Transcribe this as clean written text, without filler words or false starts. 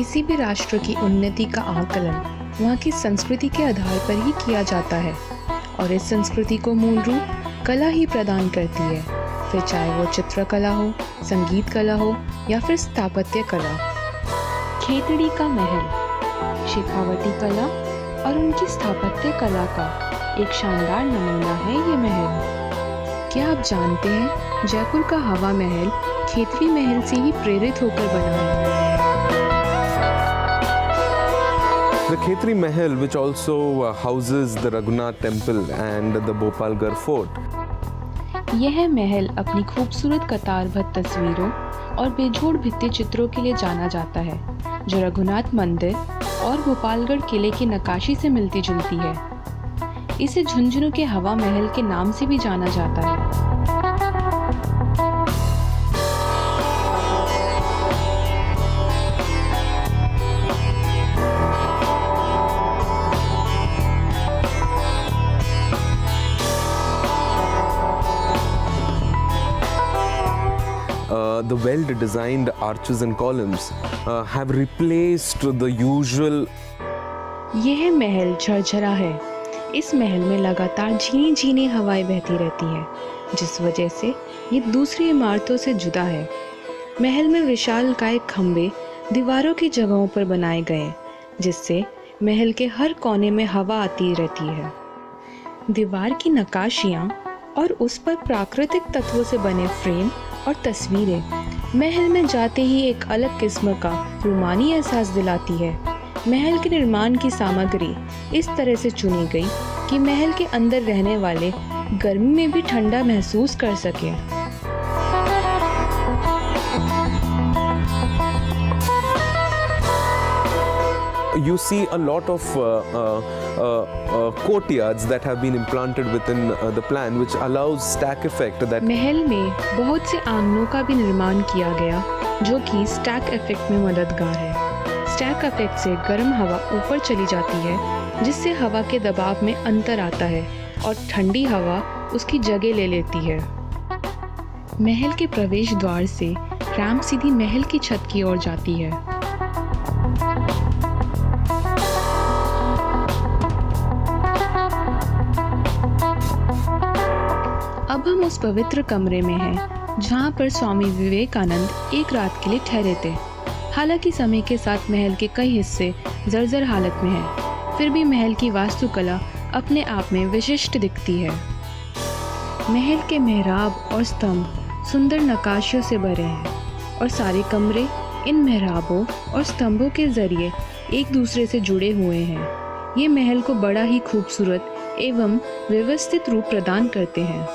किसी भी राष्ट्र की उन्नति का आकलन वहाँ की संस्कृति के आधार पर ही किया जाता है और इस संस्कृति को मूल रूप कला ही प्रदान करती है, फिर चाहे वो चित्रकला हो, संगीत कला हो या फिर स्थापत्य कला। खेतड़ी का महल शेखावटी कला और उनकी स्थापत्य कला का एक शानदार नमूना है ये महल। क्या आप जानते हैं जयपुर का हवा महल खेतड़ी महल से ही प्रेरित होकर बना है। The Khetri Mahal, which also houses the Raghunath Temple and the Bhopalgarh Fort. यह महल अपनी खूबसूरत कतारबद्ध तस्वीरों और बेजोड़ भित्ति चित्रों के लिए जाना जाता है, जो रघुनाथ मंदिर और भोपालगढ़ किले की नक्काशी से मिलती जुलती है। इसे झुंझुनू के हवा महल के नाम से भी जाना जाता है। The well-designed arches and columns have replaced the usual. यह महल झरझरा है। इस महल में लगातार झीनी झीनी हवाएं बहती रहती हैं, जिस वजह से ये दूसरी इमारतों से जुदा है। महल में विशालकाय खंभे दीवारों की जगहों पर बनाए गए, जिससे महल के हर कोने में हवा आती रहती है। दीवार की नक्काशियाँ और उस पर प्राकृतिक तत्वों से बने फ्रेम और तस्वीरें महल में जाते ही एक अलग किस्म का रूमानी एहसास दिलाती है। महल के निर्माण की सामग्री इस तरह से चुनी गई कि महल के अंदर रहने वाले गर्मी में भी ठंडा महसूस कर सकें। You see a lot of courtyards that have been implanted within the plan, which allows stack effect. That महल में बहुत से आंगनों का भी निर्माण किया गया, जो कि स्टैक इफेक्ट में मददगार है। स्टैक इफेक्ट से गर्म हवा ऊपर चली जाती है, जिससे हवा के दबाव में अंतर आता है और ठंडी हवा उसकी जगह ले लेती है। महल के प्रवेश द्वार से रैंप सीधी महल की छत की ओर जाती है। अब हम उस पवित्र कमरे में हैं जहाँ पर स्वामी विवेकानंद एक रात के लिए ठहरे थे। हालांकि समय के साथ महल के कई हिस्से जर्जर हालत में हैं, फिर भी महल की वास्तुकला अपने आप में विशिष्ट दिखती है। महल के मेहराब और स्तंभ सुंदर नक्काशियों से भरे हैं और सारे कमरे इन मेहराबों और स्तंभों के जरिए एक दूसरे से जुड़े हुए हैं। ये महल को बड़ा ही खूबसूरत एवं व्यवस्थित रूप प्रदान करते हैं।